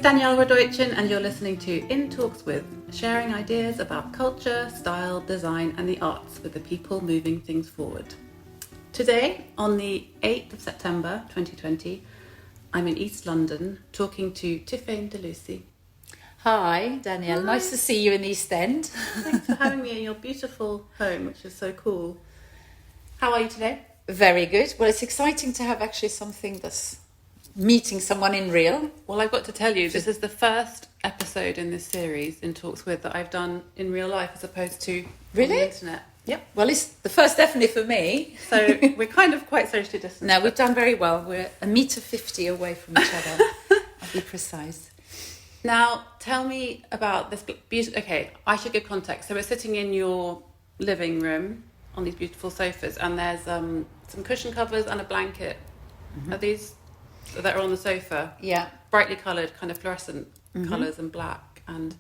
Danielle and you're listening to In Talks With, sharing ideas about culture, style, design and the arts with the people moving things forward. Today, on the 8th of September 2020, I'm in East London talking to Tiphaine de Lussy. Hi, Danielle. Hi. Nice to see you in East End. Thanks for having me in your beautiful home, which is so cool. How are you today? Very good. Well, it's exciting to have actually something that's meeting someone in real. Well, I've got to tell you, this is the first episode in this series, In Talks With, that I've done in real life as opposed to really? On the internet. Yep. Well, it's the first definitely for me. So we're kind of quite socially distant. No, we've done very well. We're 1.50 meters away from each other. I'll be precise. Now, tell me about this beautiful... Okay, I should give context. So we're sitting in your living room on these beautiful sofas, and there's some cushion covers and a blanket. Mm-hmm. Are these that are on the sofa? Yeah. Brightly coloured, kind of fluorescent colours and black. And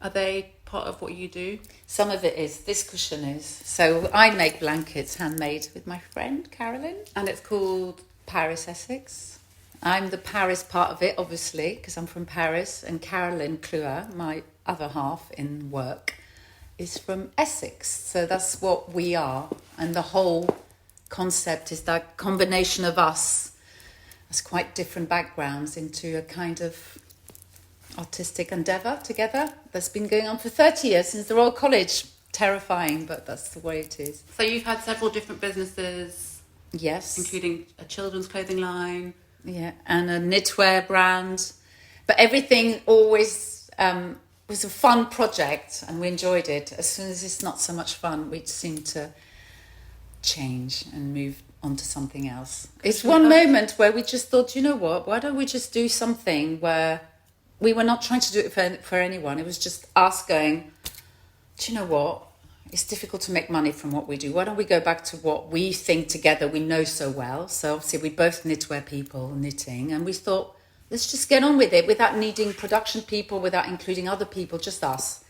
are they part of what you do? Some of it is. This cushion is. So I make blankets handmade with my friend Carolyn. And it's called? Paris, Essex. I'm the Paris part of it, obviously, because I'm from Paris. And Carolyn Kluwer, my other half in work, is from Essex. So that's what we are. And the whole concept is that combination of us as quite different backgrounds into a kind of artistic endeavour together that's been going on for 30 years since the Royal College. Terrifying, but that's the way it is. So you've had several different businesses. Yes. Including a children's clothing line. Yeah, and a knitwear brand. But everything always was a fun project and we enjoyed it. As soon as it's not so much fun, we seem to change and move on to something else. It's one moment where we just thought, you know what, why don't we just do something where we were not trying to do it for anyone. It was just us going, do you know what, it's difficult to make money from what we do. Why don't we go back to what we think together we know so well? So obviously we both knitwear people, knitting, and we thought, let's just get on with it without needing production people, without including other people, just us.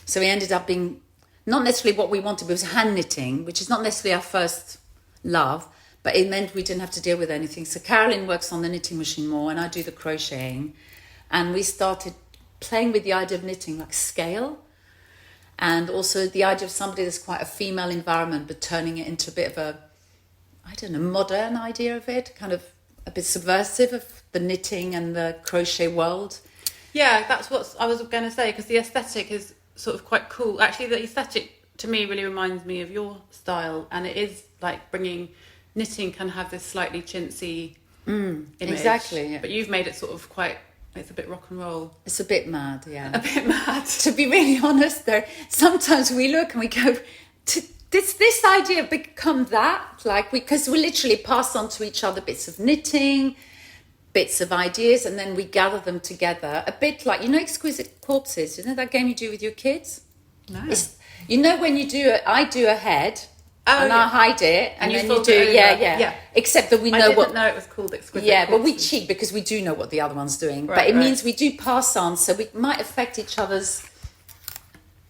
So we ended up being not necessarily what we wanted, but it was hand knitting, which is not necessarily our first love, but it meant we didn't have to deal with anything. So Carolyn works on the knitting machine more and I do the crocheting. And we started playing with the idea of knitting like scale, and also the idea of somebody that's quite a female environment, but turning it into a bit of a, I don't know, modern idea of it, kind of a bit subversive of the knitting and the crochet world. Yeah, that's what I was going to say, because the aesthetic is sort of quite cool. Actually, the aesthetic to me really reminds me of your style, and it is like bringing... Knitting can have this slightly chintzy image. Exactly, yeah. But you've made it sort of quite... It's a bit rock and roll. It's a bit mad, yeah. A bit mad. To be really honest, though, sometimes we look and we go, this idea become that? Like, because we literally pass on to each other bits of knitting, bits of ideas, and then we gather them together. A bit like, you know, Exquisite Corpses? You know that game you do with your kids? No. You know when you do it, I do a head... and I hide it, and then you do, yeah. Except that we know I didn't know it was called Exquisite Yeah, Corpses. but we cheat because we do know what the other one's doing. Right, but it means we do pass on, so we might affect each other's...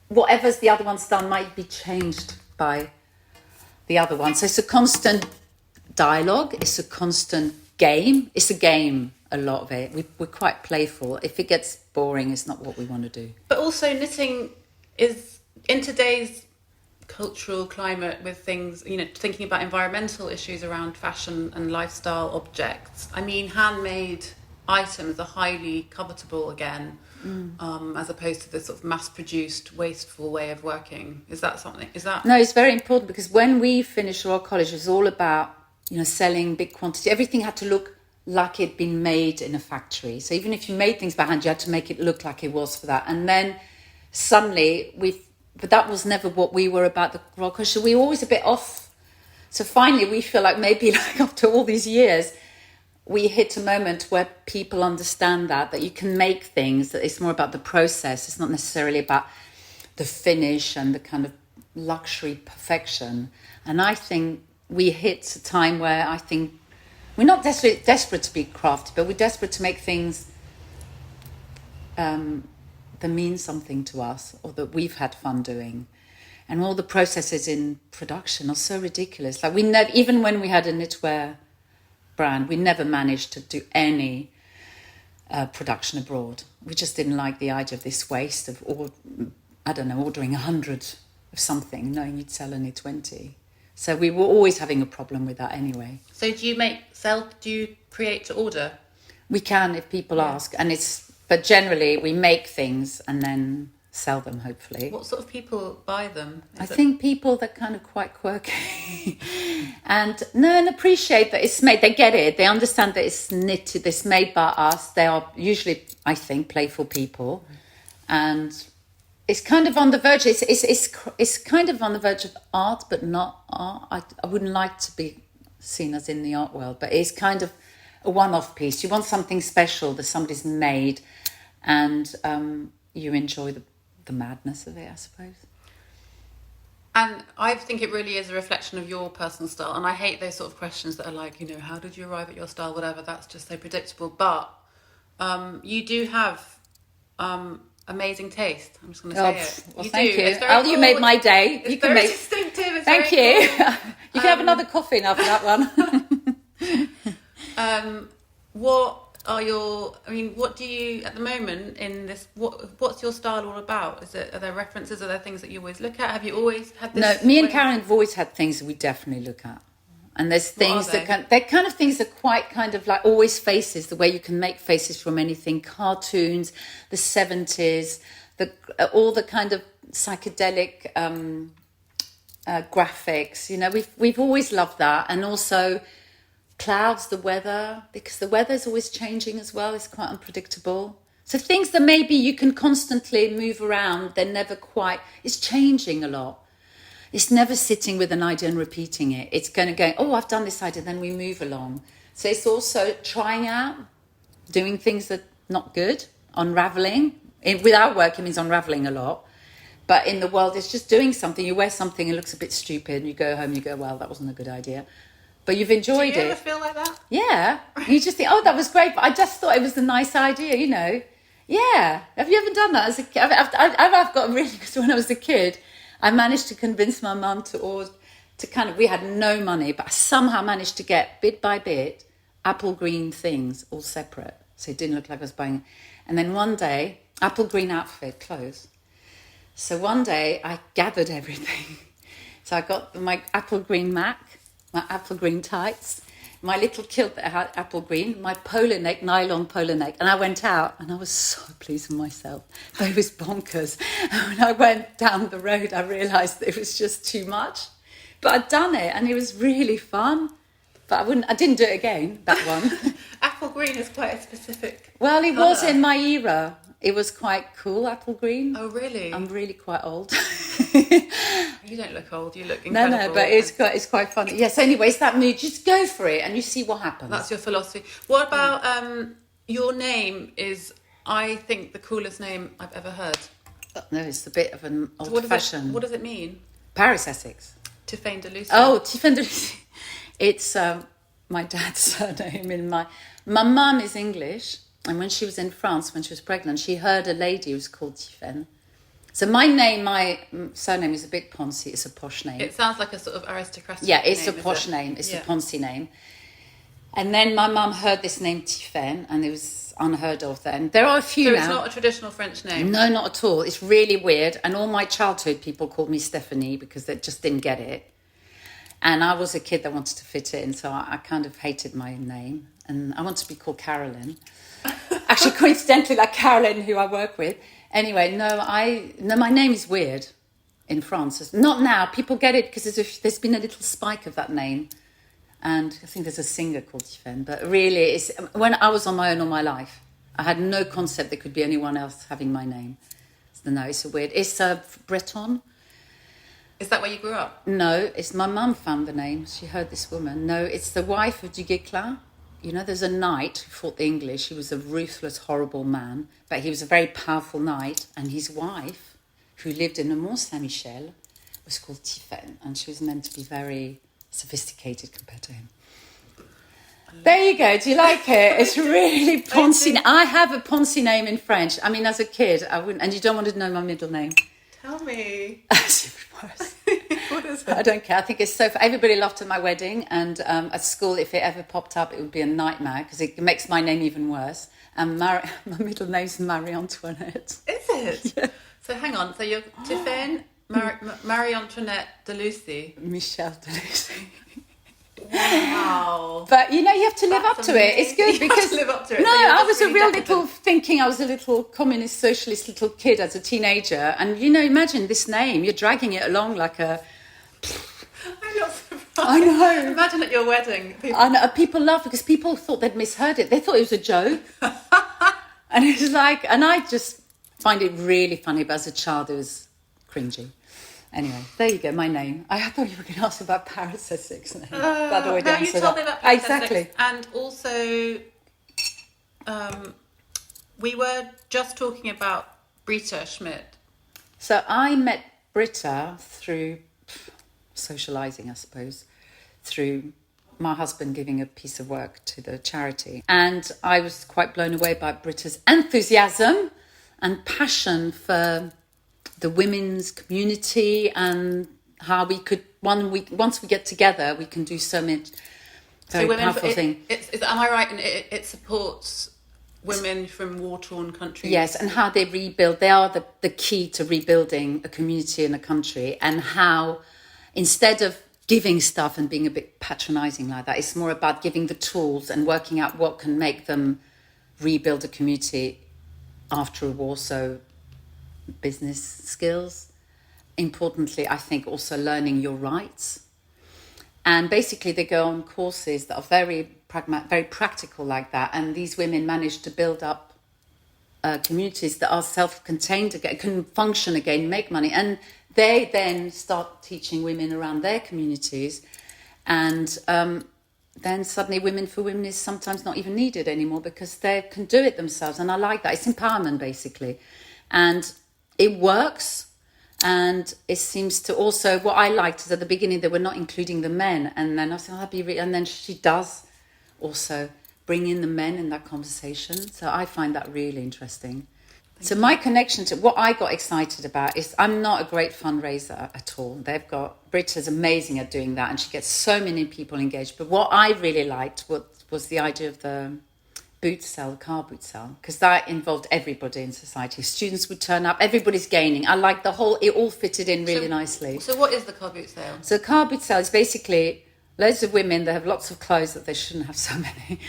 Whatever's the other one's done might be changed by the other one. So it's a constant dialogue, it's a constant game. It's a game, a lot of it. We're quite playful. If it gets boring, it's not what we want to do. But also knitting is, in today's cultural climate with things, you know, thinking about environmental issues around fashion and lifestyle objects. I mean, handmade items are highly covetable again, as opposed to the sort of mass-produced, wasteful way of working. Is that something? No, it's very important, because when we finished Royal College, it was all about, you know, selling big quantity. Everything had to look like it'd been made in a factory. So even if you made things by hand, you had to make it look like it was for that. And then suddenly but that was never what we were about the Royal College. So we were always a bit off. So finally, we feel like maybe like after all these years, we hit a moment where people understand that you can make things, that it's more about the process. It's not necessarily about the finish and the kind of luxury perfection. And I think we hit a time where I think we're not necessarily desperate to be crafty, but we're desperate to make things that mean something to us, or that we've had fun doing. And all the processes in production are so ridiculous. Like even when we had a knitwear brand, we never managed to do any production abroad. We just didn't like the idea of this waste of, ordering 100 of something, knowing you'd sell only 20. So we were always having a problem with that anyway. So do you create to order? We can if people ask, but generally we make things and then sell them, hopefully. What sort of people buy them? I think people that kind of quite quirky and appreciate that it's made. They get it. They understand that it's knitted. It's made by us. They are usually, I think, playful people, and it's kind of on the verge. It's kind of on the verge of art, but not art. I wouldn't like to be seen as in the art world, but it's kind of a one-off piece. You want something special that somebody's made, and you enjoy the madness of it, I suppose. And I think it really is a reflection of your personal style. And I hate those sort of questions that are like, how did you arrive at your style? Whatever. That's just so predictable. But you do have amazing taste. I'm just going to say it. Well, you thank do. you. Oh, you made my day. It's very distinctive. It's thank very you. Cool. You can have another coffee now for that one. What do you, at the moment, in this, what's your style all about? Are there references? Are there things that you always look at? Have you always had this? No, me and Karen have always had things that we definitely look at. And there's things they're kind of things that quite kind of like always faces, the way you can make faces from anything, cartoons, the 70s, all the kind of psychedelic graphics. We've always loved that. And also clouds, the weather, because the weather's always changing as well. It's quite unpredictable. So things that maybe you can constantly move around, they're never quite, it's changing a lot. It's never sitting with an idea and repeating it. It's going to go, oh, I've done this idea, then we move along. So it's also trying out, doing things that are not good, unraveling. With our work, it means unraveling a lot. But in the world, it's just doing something. You wear something, it looks a bit stupid, and you go home, you go, well, that wasn't a good idea. But you've enjoyed it. Do you ever feel like that? Yeah. You just think, oh, that was great, but I just thought it was a nice idea, Yeah. Have you ever done that as a kid? I've got really, because when I was a kid, I managed to convince my mum we had no money, but I somehow managed to get, bit by bit, apple green things all separate. So it didn't look like I was buying. And then one day, apple green outfit, clothes. So one day I gathered everything. So I got my apple green Mac, my apple green tights, my little kilt that had apple green, my polo neck, nylon polo neck. And I went out and I was so pleased with myself. It was bonkers. And when I went down the road, I realised that it was just too much. But I'd done it and it was really fun. But I didn't do it again, that one. Apple green is quite a specific Well, it colour. was in my era. It was quite cool, apple green. Oh, really? I'm really quite old. You don't look old. You look incredible. No, but it's quite funny. Yes, anyways, that mood, just go for it and you see what happens. That's your philosophy. What about your name is, I think, the coolest name I've ever heard. No, it's a bit of an old-fashioned. What does it mean? Paris, Essex. Tiphaine de Lussy. Oh, Tiphaine de Lussy. It's my dad's surname. My mum is English, and when she was in France, when she was pregnant, she heard a lady who was called Tiphaine. So my surname is a bit poncy. It's a posh name. It sounds like a sort of aristocratic Yeah, it's name, a posh name. It's a poncy name. And then my mum heard this name Tiphaine, and it was unheard of then. There are a few now. So it's not a traditional French name? No, not at all. It's really weird. And all my childhood, people called me Stephanie because they just didn't get it. And I was a kid that wanted to fit in, so I kind of hated my name. And I wanted to be called Carolyn. Actually, coincidentally, like Carolyn, who I work with. Anyway, my name is weird in France. Not now. People get it because there's been a little spike of that name. And I think there's a singer called Tiphaine. But really, when I was on my own all my life, I had no concept there could be anyone else having my name. So, no, it's weird. It's Breton. Is that where you grew up? No, it's my mum found the name. She heard this woman. No, it's the wife of Du Guesclin. There's a knight who fought the English. He was a ruthless, horrible man, but he was a very powerful knight. And his wife, who lived in the Mont Saint-Michel, was called Tiphaine, and she was meant to be very sophisticated compared to him. There you go. Do you like it? It's really poncy. I have a poncy name in French. I mean, as a kid, I wouldn't. And you don't want to know my middle name. Tell me. What is it? I don't care. I think it's so. Everybody laughed at my wedding, and at school, if it ever popped up, it would be a nightmare because it makes my name even worse. And my middle name's Marie Antoinette. Is it? Yeah. So hang on. So you're Tiphaine Marie Antoinette de Lussy. Michel de Lussy. Wow. But you have to live up to it. It's good You because have to live up to it. no, So you're I just was a really real decadent. little thinking I was a little communist socialist little kid as a teenager, and imagine this name. You're dragging it along like a. I'm not surprised. I know. Imagine at your wedding. People... And people laugh because people thought they'd misheard it. They thought it was a joke, and it was like, and I just find it really funny. But as a child, it was cringy. Anyway, there you go, my name. I thought you were going to ask about Paris, Essex. That already no, you answered told that. me about Paris, Exactly. Essex. And also, we were just talking about Britta Schmidt. So I met Britta through socialising, I suppose, through my husband giving a piece of work to the charity. And I was quite blown away by Britta's enthusiasm and passion for the women's community and how we could, once we get together, we can do so much very powerful thing. Am I right? And it supports women from war-torn countries. Yes, and how they rebuild. They are the key to rebuilding a community and a country, and how instead of giving stuff and being a bit patronising like that, it's more about giving the tools and working out what can make them rebuild a community after a war. So business skills. Importantly, I think also learning your rights. And basically they go on courses that are very practical like that. And these women manage to build up communities that are self-contained again, can function again, make money. And they then start teaching women around their communities. And then suddenly Women for Women is sometimes not even needed anymore because they can do it themselves. And I like that. It's empowerment, basically. And it works. And it seems to also, what I liked is at the beginning they were not including the men. And then I said, and then she does also bring in the men in that conversation. So I find that really interesting. So my connection to what I got excited about is I'm not a great fundraiser at all. Britta's amazing at doing that and she gets so many people engaged. But what I really liked was the idea of the boot sale, the car boot sale, because that involved everybody in society. Students would turn up, everybody's gaining. I like it all fitted in really nicely. So what is the car boot sale? So car boot sale is basically loads of women that have lots of clothes that they shouldn't have so many.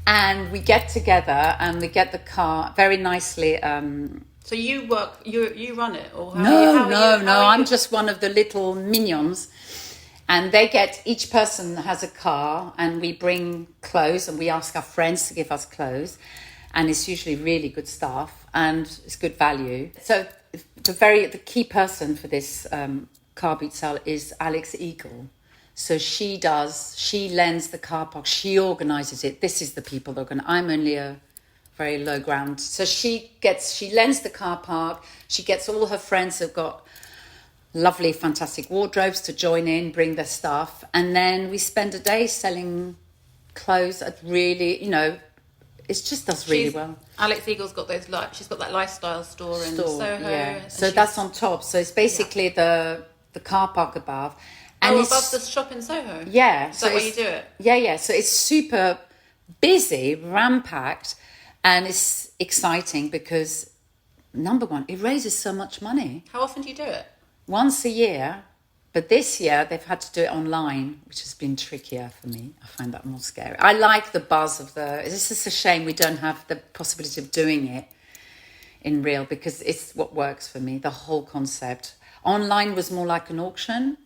And we get together and we get the car very nicely. So you run it? Or No, I'm just one of the little minions. And each person has a car and we bring clothes and we ask our friends to give us clothes. And it's usually really good stuff and it's good value. So the key person for this car boot sale is Alex Eagle. So she lends the car park, she organises it. This is the people that are going I'm only a very low ground. So she lends the car park, she gets all her friends who've got lovely, fantastic wardrobes to join in, bring their stuff. And then we spend a day selling clothes at really, it just does really well. Alex Eagle's got she's got that lifestyle store in Soho. Yeah. So that's on top. So it's basically the car park above. And above the shop in Soho? Yeah. Is that where you do it? Yeah. So it's super busy, ram-packed, and it's exciting because, number one, it raises so much money. How often do you do it? Once a year, but this year they've had to do it online, which has been trickier for me. I find that more scary. I like the buzz of it's just a shame we don't have the possibility of doing it in real because it's what works for me, the whole concept. Online was more like an auction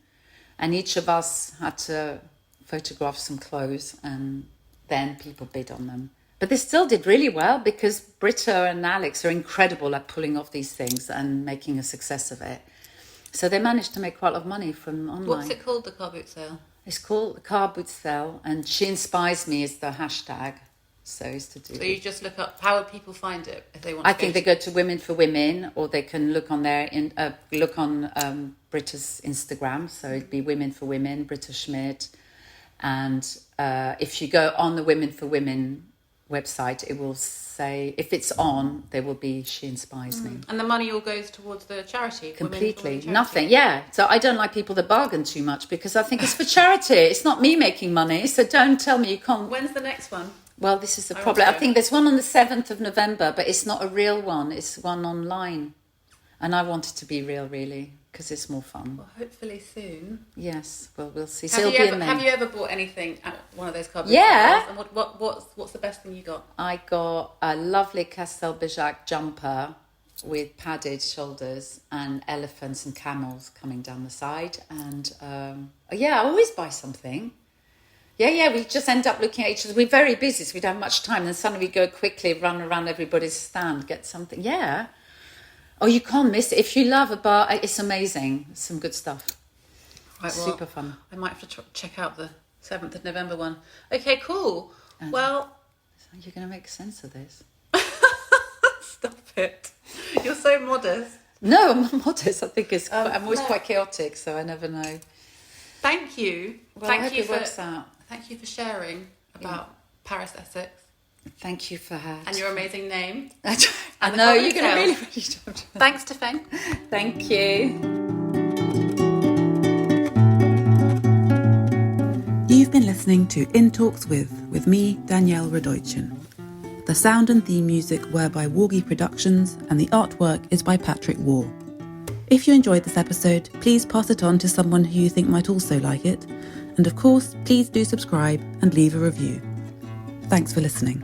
and each of us had to photograph some clothes and then people bid on them. But they still did really well because Britta and Alex are incredible at pulling off these things and making a success of it. So they managed to make quite a lot of money from online. What's it called, the car boot sale? It's called the car boot sale, and She Inspires Me is the hashtag. So it's to do. So you just look up. How would people find it if they want? I think they go to Women for Women, or they can look on Britta's Instagram. So it'd be Women for Women, Britta Schmidt, and if you go on the Women for Women website, it will say, if it's on, there will be She Inspires Me. And the money all goes towards the charity? Completely. Nothing, yeah. So I don't like people that bargain too much because I think it's for charity. It's not me making money, so don't tell me you can't. When's the next one? Well, this is the I problem. I also- think there's one on the 7th of November, but it's not a real one. It's one online. And I want it to be real, really, because it's more fun. Well, hopefully soon. Yes, well, we'll see. Have you ever bought anything at one of those cardboard Yeah. sales? And what's the best thing you got? I got a lovely Castelbajac jumper with padded shoulders and elephants and camels coming down the side. And I always buy something. Yeah, we just end up looking at each other. We're very busy, so we don't have much time. Then suddenly we go quickly, run around everybody's stand, get something. Yeah. Oh, you can't miss it. If you love a bar, it's amazing. Some good stuff. Right, Super fun. I might have to check out the 7th of November one. Okay, cool. Well... You're going to make sense of this. Stop it. You're so modest. No, I'm not modest. I think I'm always quite chaotic, so I never know. Thank you. Well, I hope it works out. Thank you for sharing about Paris, Essex. Thank you for that. And your amazing name. I know, you're going to really... Thanks, Tiphaine. Thank you. You've been listening to In Talks with me, Danielle Radoichin. The sound and theme music were by Wargie Productions and the artwork is by Patrick Waugh. If you enjoyed this episode, please pass it on to someone who you think might also like it. And of course, please do subscribe and leave a review. Thanks for listening.